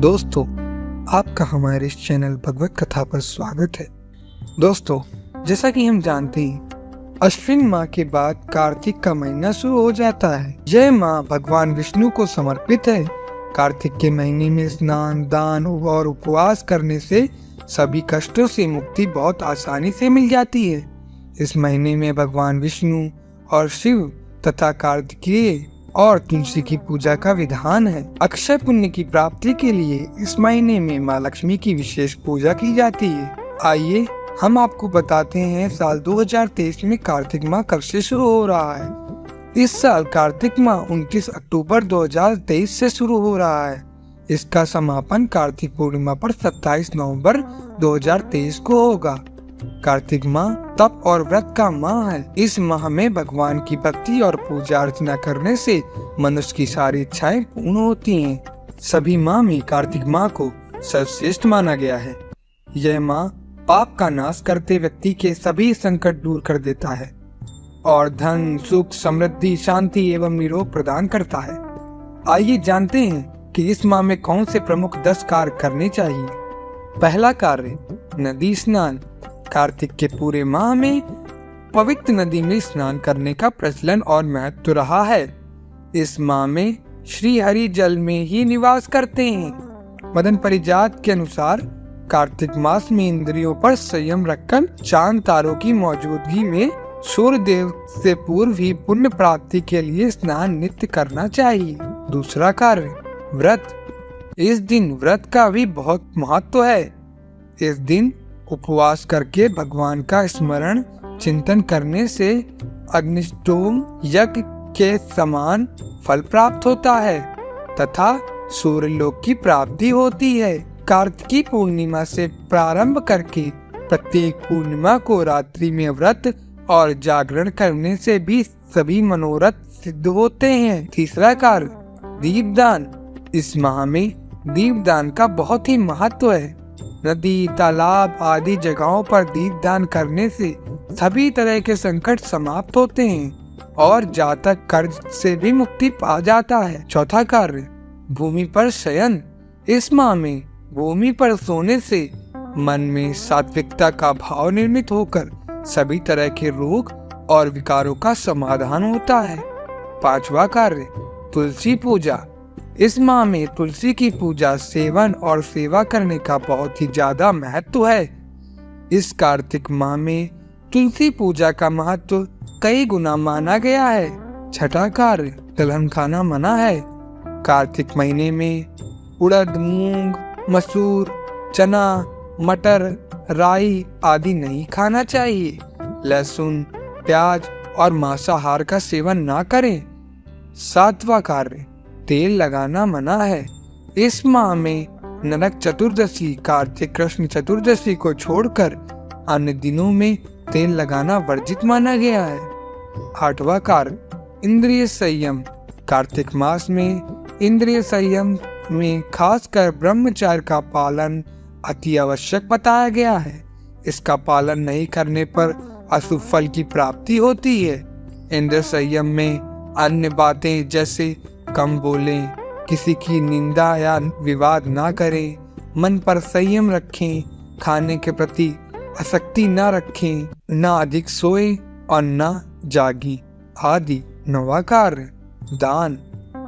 दोस्तों, आपका हमारे इस चैनल भगवत कथा पर स्वागत है। दोस्तों, जैसा कि हम जानते हैं, अश्विन माह के बाद कार्तिक का महीना शुरू हो जाता है। यह माह भगवान विष्णु को समर्पित है। कार्तिक के महीने में स्नान, दान और उपवास करने से सभी कष्टों से मुक्ति बहुत आसानी से मिल जाती है। इस महीने में भगवान विष्णु और शिव तथा कार्तिकेय और तुलसी की पूजा का विधान है। अक्षय पुण्य की प्राप्ति के लिए इस महीने में माँ लक्ष्मी की विशेष पूजा की जाती है। आइए हम आपको बताते हैं साल 2023 में कार्तिक माह कब से शुरू हो रहा है। इस साल कार्तिक माह 29 अक्टूबर 2023 से शुरू हो रहा है। इसका समापन कार्तिक पूर्णिमा पर 27 नवंबर 2023 को होगा। कार्तिक माह तप और व्रत का माह है। इस माह में भगवान की भक्ति और पूजा अर्चना करने से मनुष्य की सारी इच्छाएं पूर्ण होती हैं। सभी माह में कार्तिक माह को सर्वश्रेष्ठ माना गया है। यह माह पाप का नाश करते व्यक्ति के सभी संकट दूर कर देता है और धन, सुख, समृद्धि, शांति एवं निरोग प्रदान करता है। आइए जानते हैं कि इस माह में कौन से प्रमुख 10 कार्य करने चाहिए। पहला कार्य, नदी स्नान। कार्तिक के पूरे माह में पवित्र नदी में स्नान करने का प्रचलन और महत्व रहा है। इस माह में श्री हरि जल में ही निवास करते हैं। मदन परिजात के अनुसार कार्तिक मास में इंद्रियों पर संयम रखकर चांद तारों की मौजूदगी में सूर्य देव से पूर्व ही पुण्य प्राप्ति के लिए स्नान नित्य करना चाहिए। दूसरा कार्य, व्रत। इस दिन व्रत का भी बहुत महत्व है। इस दिन उपवास करके भगवान का स्मरण चिंतन करने से अग्निष्टोम यज्ञ के समान फल प्राप्त होता है तथा सूर्यलोक की प्राप्ति होती है। कार्तिकी पूर्णिमा से प्रारंभ करके प्रत्येक पूर्णिमा को रात्रि में व्रत और जागरण करने से भी सभी मनोरथ सिद्ध होते हैं। तीसरा कार्य, दीपदान। इस माह में दीपदान का बहुत ही महत्व है। नदी, तालाब आदि जगहों पर दीपदान करने से सभी तरह के संकट समाप्त होते हैं और जातक कर्ज से भी मुक्ति पा जाता है। चौथा कार्य, भूमि पर शयन। इस माह में भूमि पर सोने से मन में सात्विकता का भाव निर्मित होकर सभी तरह के रोग और विकारों का समाधान होता है। पांचवा कार्य, तुलसी पूजा। इस माह में तुलसी की पूजा, सेवन और सेवा करने का बहुत ही ज्यादा महत्व है। इस कार्तिक माह में तुलसी पूजा का महत्व कई गुना माना गया है। छठा कार्य, दलहन खाना मना है। कार्तिक महीने में उड़द, मूंग, मसूर, चना, मटर, राई आदि नहीं खाना चाहिए। लहसुन, प्याज और मांसाहार का सेवन ना करें। सातवां कार्य, तेल लगाना मना है। इस माह में नरक चतुर्दशी, कार्तिक कृष्ण चतुर्दशी को छोड़कर अन्य दिनों में तेल लगाना वर्जित माना गया है। आठवां कार्य, इंद्रिय संयम। कार्तिक मास में इंद्रिय संयम में खासकर ब्रह्मचर्य का पालन अति आवश्यक बताया गया है। इसका पालन नहीं करने पर अशुभ फल की प्राप्ति होती है। इंद्रिय संयम में अन्य बातें जैसे कम बोलें, किसी की निंदा या विवाद ना करें, मन पर संयम रखें, खाने के प्रति आसक्ति ना रखें, ना अधिक सोए और ना जागी आदि। नौवां कार्य, दान।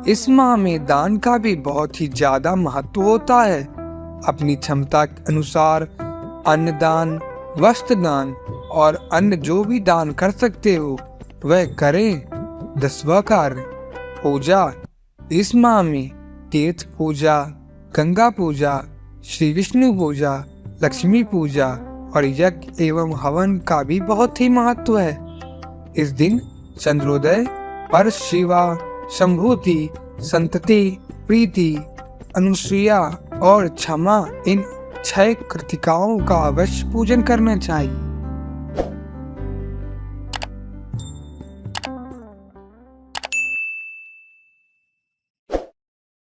इस माह में दान का भी बहुत ही ज्यादा महत्व होता है। अपनी क्षमता के अनुसार अन्न दान, वस्त्र दान और अन्य जो भी दान कर सकते हो वह करें। 10वां कार्य, पूजा। इस माह में तीर्थ पूजा, गंगा पूजा, श्री विष्णु पूजा, लक्ष्मी पूजा और यज्ञ एवं हवन का भी बहुत ही महत्व है। इस दिन चंद्रोदय पर शिवा, संभूति, संतति, प्रीति, अनुसूया और क्षमा इन 6 कृतिकाओं का अवश्य पूजन करना चाहिए।